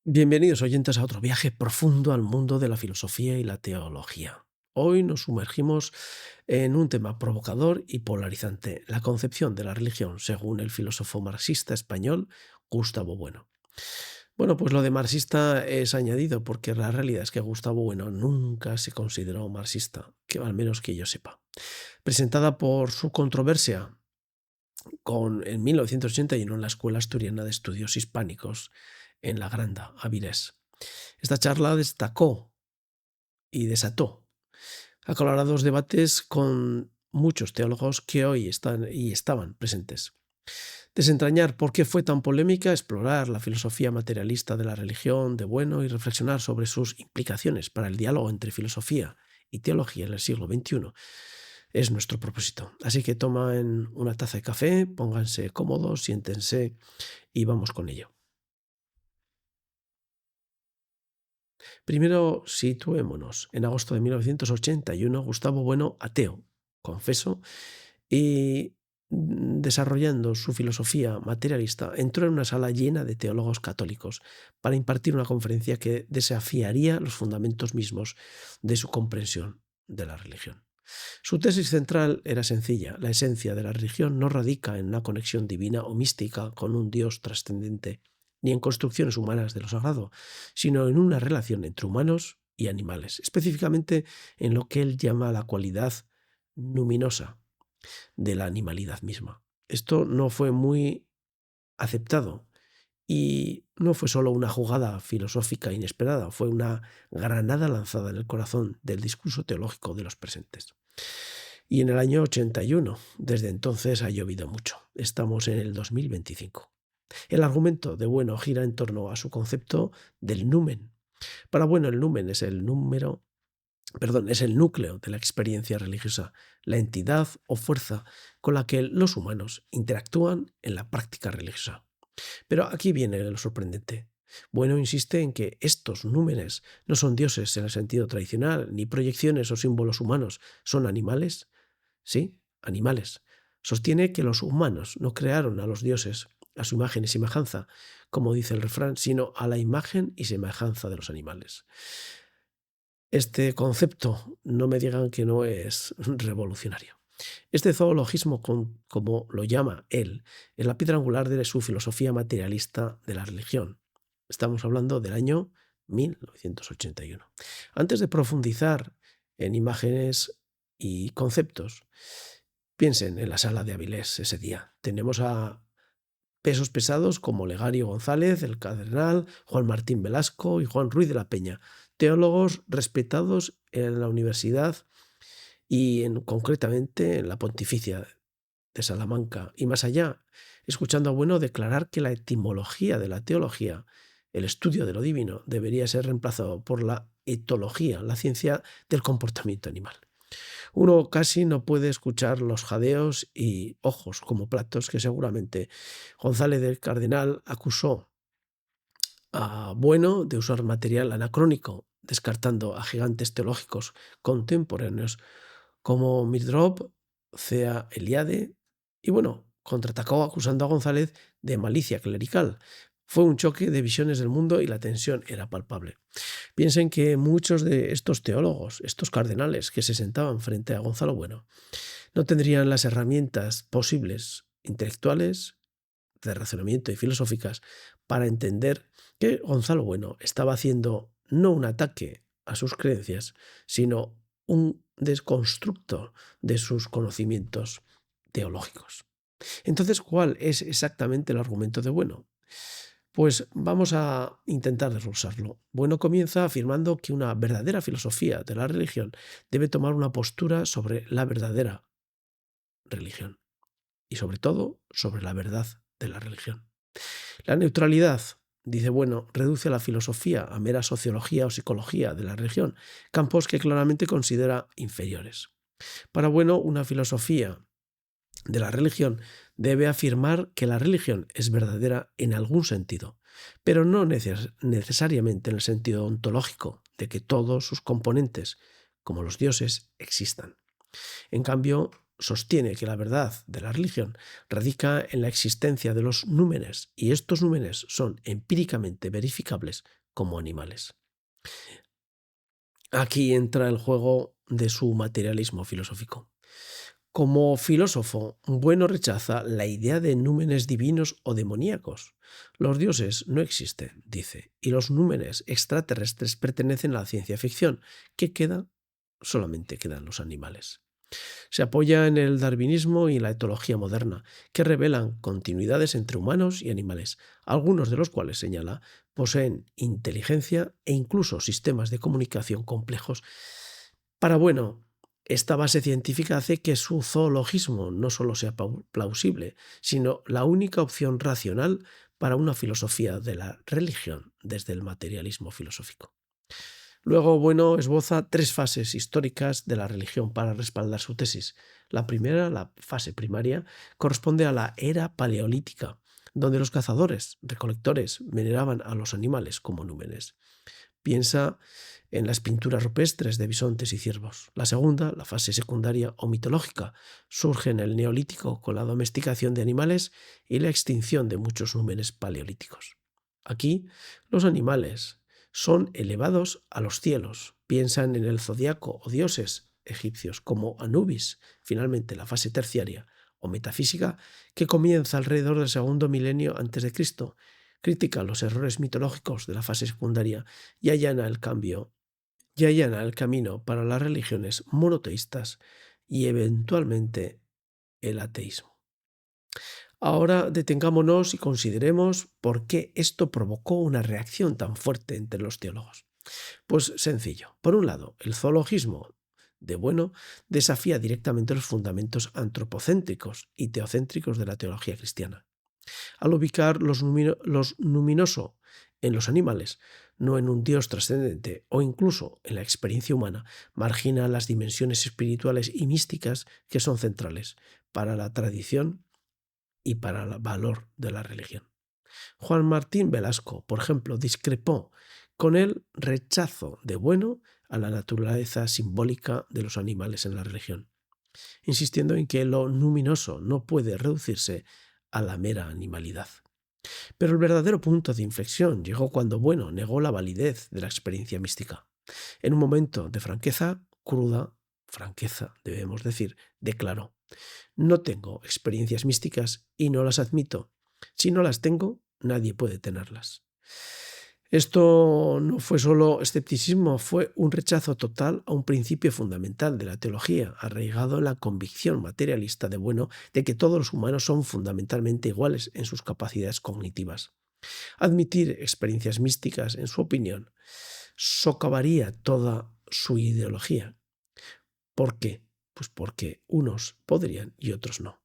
Bienvenidos oyentes a otro viaje profundo al mundo de la filosofía y la teología. Hoy nos sumergimos en un tema provocador y polarizante, la concepción de la religión según el filósofo marxista español Gustavo Bueno. Bueno, pues lo de marxista es añadido porque la realidad es que Gustavo Bueno nunca se consideró marxista, que al menos que yo sepa. Presentada por su controversia en 1981 en la Escuela Asturiana de Estudios Hispánicos en La Granda, Avilés. Esta charla destacó y desató acalorados debates con muchos teólogos que hoy están y estaban presentes. Desentrañar por qué fue tan polémica, explorar la filosofía materialista de la religión de Bueno y reflexionar sobre sus implicaciones para el diálogo entre filosofía y teología en el siglo XXI es nuestro propósito. Así que tomen una taza de café, pónganse cómodos, siéntense y vamos con ello. Primero situémonos. En agosto de 1981, Gustavo Bueno, ateo, confeso, y desarrollando su filosofía materialista, entró en una sala llena de teólogos católicos para impartir una conferencia que desafiaría los fundamentos mismos de su comprensión de la religión. Su tesis central era sencilla: la esencia de la religión no radica en una conexión divina o mística con un Dios trascendente, ni en construcciones humanas de lo sagrado, sino en una relación entre humanos y animales, específicamente en lo que él llama la cualidad luminosa de la animalidad misma. Esto no fue muy aceptado y no fue solo una jugada filosófica inesperada, fue una granada lanzada en el corazón del discurso teológico de los presentes. Y en el año 81, desde entonces ha llovido mucho. Estamos en el 2025. El argumento de Bueno gira en torno a su concepto del numen. Para Bueno, el numen es es el núcleo de la experiencia religiosa, la entidad o fuerza con la que los humanos interactúan en la práctica religiosa. Pero aquí viene lo sorprendente. Bueno insiste en que estos númenes no son dioses en el sentido tradicional, ni proyecciones o símbolos humanos, son animales. Sí, animales. Sostiene que los humanos no crearon a los dioses a su imagen y semejanza, como dice el refrán, sino a la imagen y semejanza de los animales. Este concepto, no me digan que no es revolucionario. Este zoologismo, como lo llama él, es la piedra angular de su filosofía materialista de la religión. Estamos hablando del año 1981. Antes de profundizar en imágenes y conceptos, piensen en la sala de Avilés ese día. Tenemos a pesos pesados como Legario González, el cardenal, Juan Martín Velasco y Juan Ruiz de la Peña, teólogos respetados en la universidad y concretamente en la Pontificia de Salamanca. Y más allá, escuchando a Bueno declarar que la etimología de la teología, el estudio de lo divino, debería ser reemplazado por la etología, la ciencia del comportamiento animal. Uno casi no puede escuchar los jadeos y ojos como platos que seguramente González del Cardenal acusó a Bueno de usar material anacrónico, descartando a gigantes teológicos contemporáneos como Mirdrop, Cea Eliade, y bueno, contraatacó acusando a González de malicia clerical. Fue un choque de visiones del mundo y la tensión era palpable. Piensen que muchos de estos teólogos, estos cardenales que se sentaban frente a Gonzalo Bueno, no tendrían las herramientas posibles, intelectuales, de razonamiento y filosóficas, para entender que Gonzalo Bueno estaba haciendo no un ataque a sus creencias, sino un desconstructo de sus conocimientos teológicos. Entonces, ¿cuál es exactamente el argumento de Bueno? Pues vamos a intentar desglosarlo. Bueno comienza afirmando que una verdadera filosofía de la religión debe tomar una postura sobre la verdadera religión y sobre todo sobre la verdad de la religión. La neutralidad, dice Bueno, reduce la filosofía a mera sociología o psicología de la religión, campos que claramente considera inferiores. Para Bueno, una filosofía de la religión debe afirmar que la religión es verdadera en algún sentido, pero no necesariamente en el sentido ontológico de que todos sus componentes, como los dioses, existan. En cambio, sostiene que la verdad de la religión radica en la existencia de los númenes, y estos númenes son empíricamente verificables como animales. Aquí entra el juego de su materialismo filosófico. Como filósofo, Bueno rechaza la idea de númenes divinos o demoníacos. Los dioses no existen, dice, y los númenes extraterrestres pertenecen a la ciencia ficción. ¿Qué queda? Solamente quedan los animales. Se apoya en el darwinismo y la etología moderna, que revelan continuidades entre humanos y animales, algunos de los cuales, señala, poseen inteligencia e incluso sistemas de comunicación complejos. Para Bueno, esta base científica hace que su zoologismo no solo sea plausible, sino la única opción racional para una filosofía de la religión desde el materialismo filosófico. Luego, Bueno esboza tres fases históricas de la religión para respaldar su tesis. La primera, la fase primaria, corresponde a la era paleolítica, donde los cazadores, recolectores, veneraban a los animales como númenes. Piensa en las pinturas rupestres de bisontes y ciervos. La segunda, la fase secundaria o mitológica, surge en el Neolítico con la domesticación de animales y la extinción de muchos númenes paleolíticos. Aquí, los animales son elevados a los cielos. Piensan en el zodiaco o dioses egipcios como Anubis. Finalmente, la fase terciaria o metafísica, que comienza alrededor del segundo milenio antes de Cristo, critica los errores mitológicos de la fase secundaria y allana el camino para las religiones monoteístas y eventualmente el ateísmo. Ahora detengámonos y consideremos por qué esto provocó una reacción tan fuerte entre los teólogos. Pues sencillo. Por un lado, el zoologismo de Bueno desafía directamente los fundamentos antropocéntricos y teocéntricos de la teología cristiana. Al ubicar lo luminoso en los animales, no en un Dios trascendente o incluso en la experiencia humana, margina las dimensiones espirituales y místicas que son centrales para la tradición y para el valor de la religión. Juan Martín Velasco, por ejemplo, discrepó con el rechazo de Bueno a la naturaleza simbólica de los animales en la religión, insistiendo en que lo luminoso no puede reducirse a la mera animalidad. Pero el verdadero punto de inflexión llegó cuando Bueno negó la validez de la experiencia mística. En un momento de franqueza, cruda franqueza, debemos decir, declaró: no tengo experiencias místicas y no las admito. Si no las tengo, nadie puede tenerlas. Esto no fue solo escepticismo, fue un rechazo total a un principio fundamental de la teología, arraigado en la convicción materialista de Bueno de que todos los humanos son fundamentalmente iguales en sus capacidades cognitivas. Admitir experiencias místicas, en su opinión, socavaría toda su ideología. ¿Por qué? Pues porque unos podrían y otros no.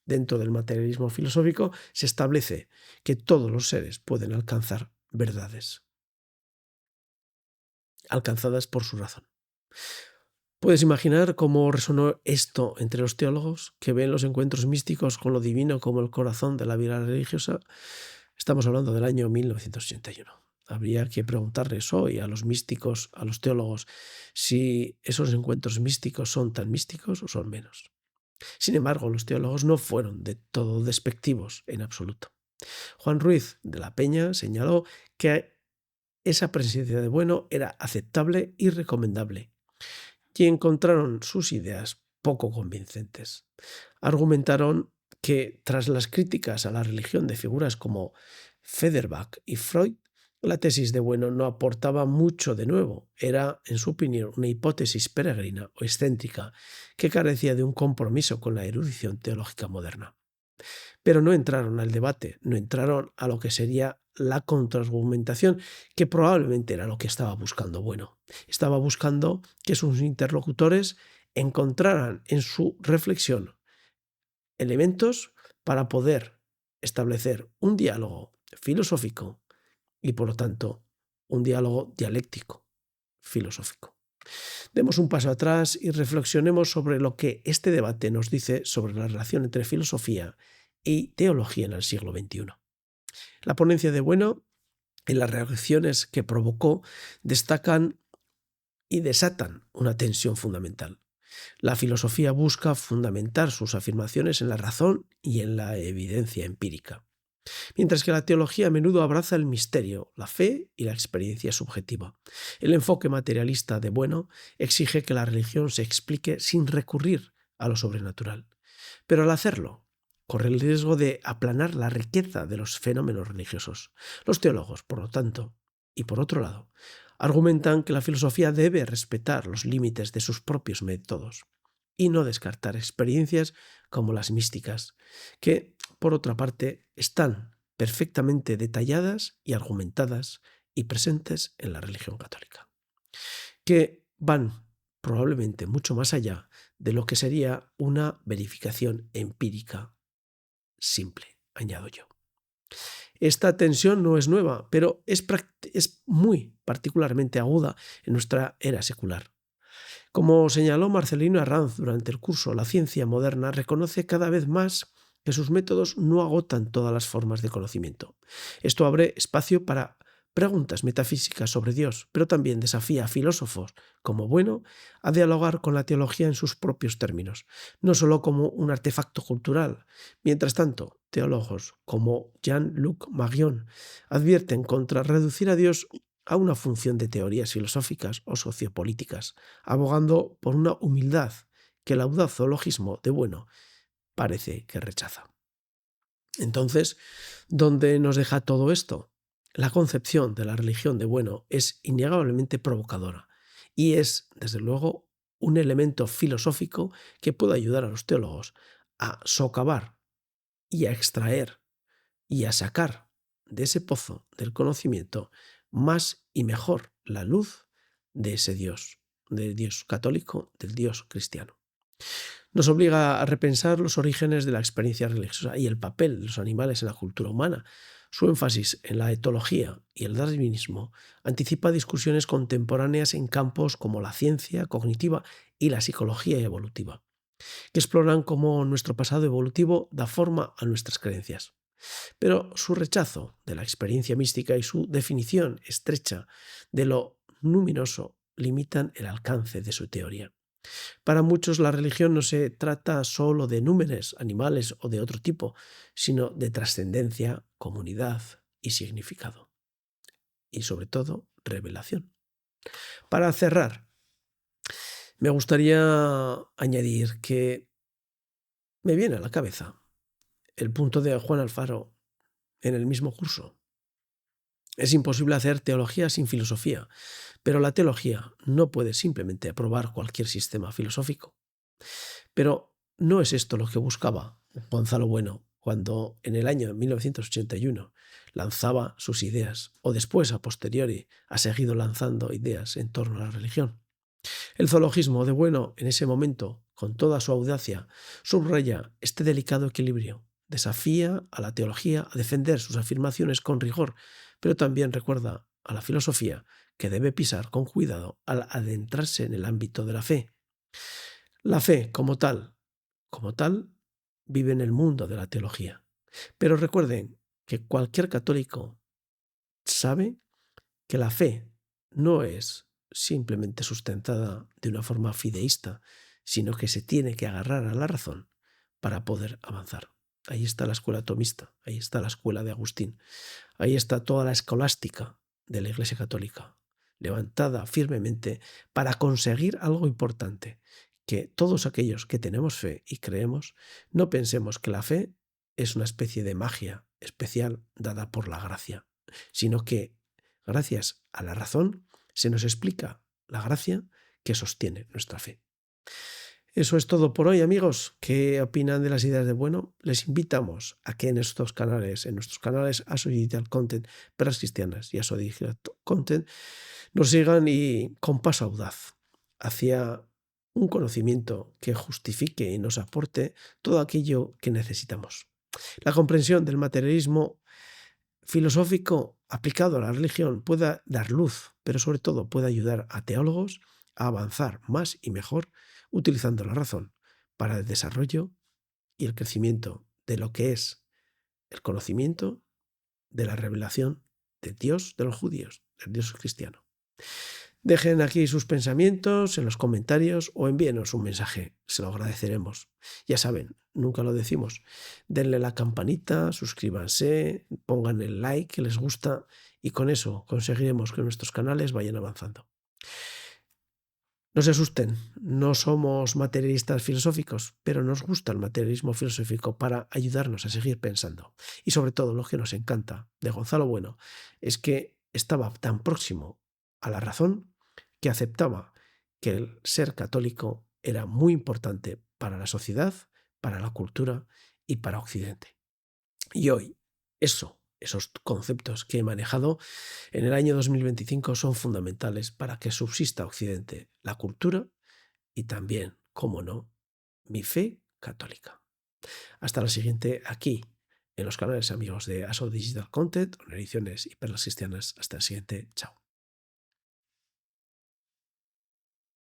Dentro del materialismo filosófico se establece que todos los seres pueden alcanzar verdades, alcanzadas por su razón. ¿Puedes imaginar cómo resonó esto entre los teólogos que ven los encuentros místicos con lo divino como el corazón de la vida religiosa? Estamos hablando del año 1981. Habría que preguntarles hoy a los místicos, a los teólogos, si esos encuentros místicos son tan místicos o son menos. Sin embargo, los teólogos no fueron de todo despectivos en absoluto. Juan Ruiz de la Peña señaló que esa presencia de Bueno era aceptable y recomendable, y encontraron sus ideas poco convincentes. Argumentaron que, tras las críticas a la religión de figuras como Feuerbach y Freud, la tesis de Bueno no aportaba mucho de nuevo. Era, en su opinión, una hipótesis peregrina o excéntrica que carecía de un compromiso con la erudición teológica moderna. Pero no entraron al debate, no entraron a lo que sería la contraargumentación, que probablemente era lo que estaba buscando Bueno. Estaba buscando que sus interlocutores encontraran en su reflexión elementos para poder establecer un diálogo filosófico y, por lo tanto, un diálogo dialéctico filosófico. Demos un paso atrás y reflexionemos sobre lo que este debate nos dice sobre la relación entre filosofía y teología en el siglo XXI. La ponencia de Bueno y las reacciones que provocó destacan y desatan una tensión fundamental. La filosofía busca fundamentar sus afirmaciones en la razón y en la evidencia empírica, mientras que la teología a menudo abraza el misterio, la fe y la experiencia subjetiva. El enfoque materialista de Bueno exige que la religión se explique sin recurrir a lo sobrenatural, pero al hacerlo, corre el riesgo de aplanar la riqueza de los fenómenos religiosos. Los teólogos, por lo tanto, y por otro lado, argumentan que la filosofía debe respetar los límites de sus propios métodos y no descartar experiencias como las místicas, que, por otra parte, están perfectamente detalladas y argumentadas y presentes en la religión católica, que van probablemente mucho más allá de lo que sería una verificación empírica simple, añado yo. Esta tensión no es nueva, pero es muy particularmente aguda en nuestra era secular. Como señaló Marcelino Arranz durante el curso, la ciencia moderna reconoce cada vez más que sus métodos no agotan todas las formas de conocimiento. Esto abre espacio para preguntas metafísicas sobre Dios, pero también desafía a filósofos como Bueno a dialogar con la teología en sus propios términos, no solo como un artefacto cultural. Mientras tanto, teólogos como Jean-Luc Marion advierten contra reducir a Dios a una función de teorías filosóficas o sociopolíticas, abogando por una humildad que el audaz zoologismo de Bueno parece que rechaza. Entonces, ¿dónde nos deja todo esto? La concepción de la religión de Bueno es innegablemente provocadora y es, desde luego, un elemento filosófico que puede ayudar a los teólogos a socavar y a extraer y a sacar de ese pozo del conocimiento más y mejor la luz de ese Dios, del Dios católico, del Dios cristiano. Nos obliga a repensar los orígenes de la experiencia religiosa y el papel de los animales en la cultura humana. Su énfasis en la etología y el darwinismo anticipa discusiones contemporáneas en campos como la ciencia cognitiva y la psicología evolutiva, que exploran cómo nuestro pasado evolutivo da forma a nuestras creencias. Pero su rechazo de la experiencia mística y su definición estrecha de lo luminoso limitan el alcance de su teoría. Para muchos la religión no se trata solo de números, animales o de otro tipo, sino de trascendencia, comunidad y significado. Y sobre todo, revelación. Para cerrar, me gustaría añadir que me viene a la cabeza el punto de Juan Alfaro en el mismo curso. Es imposible hacer teología sin filosofía, pero la teología no puede simplemente aprobar cualquier sistema filosófico. Pero no es esto lo que buscaba Gonzalo Bueno cuando en el año 1981 lanzaba sus ideas, o después, a posteriori, ha seguido lanzando ideas en torno a la religión. El zoologismo de Bueno, en ese momento, con toda su audacia, subraya este delicado equilibrio. Desafía a la teología a defender sus afirmaciones con rigor, pero también recuerda a la filosofía que debe pisar con cuidado al adentrarse en el ámbito de la fe. La fe, como tal, vive en el mundo de la teología. Pero recuerden que cualquier católico sabe que la fe no es simplemente sustentada de una forma fideísta, sino que se tiene que agarrar a la razón para poder avanzar. Ahí está la escuela tomista, ahí está la escuela de Agustín, ahí está toda la escolástica de la Iglesia Católica, levantada firmemente para conseguir algo importante, que todos aquellos que tenemos fe y creemos, no pensemos que la fe es una especie de magia especial dada por la gracia, sino que gracias a la razón se nos explica la gracia que sostiene nuestra fe. Eso es todo por hoy, amigos. ¿Qué opinan de las ideas de Bueno? Les invitamos a que en nuestros canales ASO Digital Content, Perlas Cristianas y ASO Digital Content, nos sigan y con paso audaz hacia un conocimiento que justifique y nos aporte todo aquello que necesitamos. La comprensión del materialismo filosófico aplicado a la religión pueda dar luz, pero sobre todo puede ayudar a teólogos a avanzar más y mejor utilizando la razón para el desarrollo y el crecimiento de lo que es el conocimiento de la revelación de Dios de los judíos, del Dios cristiano. Dejen aquí sus pensamientos en los comentarios o envíenos un mensaje, se lo agradeceremos. Ya saben, nunca lo decimos, denle la campanita, suscríbanse, pongan el like que les gusta y con eso conseguiremos que nuestros canales vayan avanzando. No se asusten, no somos materialistas filosóficos, pero nos gusta el materialismo filosófico para ayudarnos a seguir pensando. Y sobre todo lo que nos encanta de Gonzalo Bueno es que estaba tan próximo a la razón que aceptaba que el ser católico era muy importante para la sociedad, para la cultura y para Occidente. Y hoy esos conceptos que he manejado en el año 2025 son fundamentales para que subsista Occidente, la cultura y también, cómo no, mi fe católica. Hasta la siguiente aquí, en los canales amigos de ASO Digital Content, Ediciones y Perlas Cristianas. Hasta la siguiente. Chao.